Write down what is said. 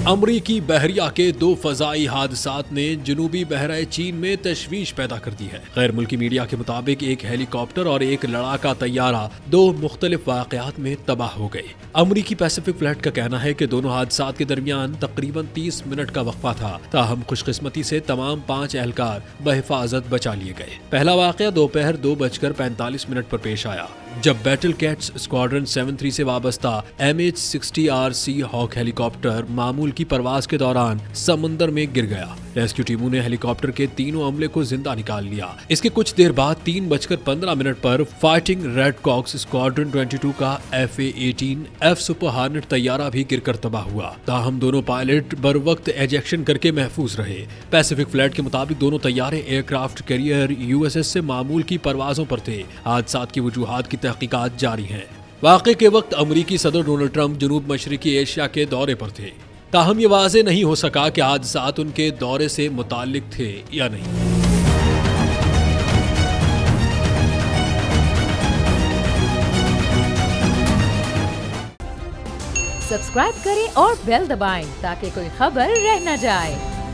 अमरीकी बहरिया के 2 फजाई हादसात ने जनूबी बहराए चीन में तशवीश पैदा कर दी है। गैर मुल्की मीडिया के मुताबिक एक हेलीकॉप्टर और एक लड़ाका तैयारा 2 मुख्तलिफ वाकयात में तबाह हो गए। अमरीकी पैसिफिक फ्लाइट का कहना है कि दोनों हादसात के दरमियान तकरीबन 30 मिनट का वक्फा था, ताहम खुशकिस्मती से तमाम 5 एहलकार बहिफाजत बचा लिए गए। पहला वाकया दोपहर 2:45 पर पेश आया, जब बैटल कैट्स स्क्वाड्रन 73 से वाबस्ता MH-60RC हॉक हेलीकॉप्टर मामूल की परवाज के दौरान समुंदर में गिर गया। रेस्क्यू टीमों ने हेलीकॉप्टर के तीनों अमले को जिंदा निकाल लिया। इसके कुछ देर बाद 3:15 पर फाइटिंग रेड कॉक्स स्क्वाड्रन 22 का FA-18 F सुपर हार्नेट तैयारा भी गिरकर तबाह हुआ। ताहम दोनों पायलट बर वक्त एजेक्शन करके महफूज रहे। पैसिफिक फ्लाइट के मुताबिक दोनों तैयारे एयरक्राफ्ट कैरियर USS से मामूल की परवाजों पर थे। हादसात की वजूहात की तहकीकात जारी हैं। वाक़े के वक्त अमरीकी सदर डोनाल्ड ट्रंप जनूब मशरिकी एशिया के दौरे पर थे, ताहम ये वाज़े नहीं हो सका कि हादसात उनके दौरे से मुताल्लिक थे या नहीं। सब्सक्राइब करें और बेल दबाएं ताकि कोई खबर रह न जाए।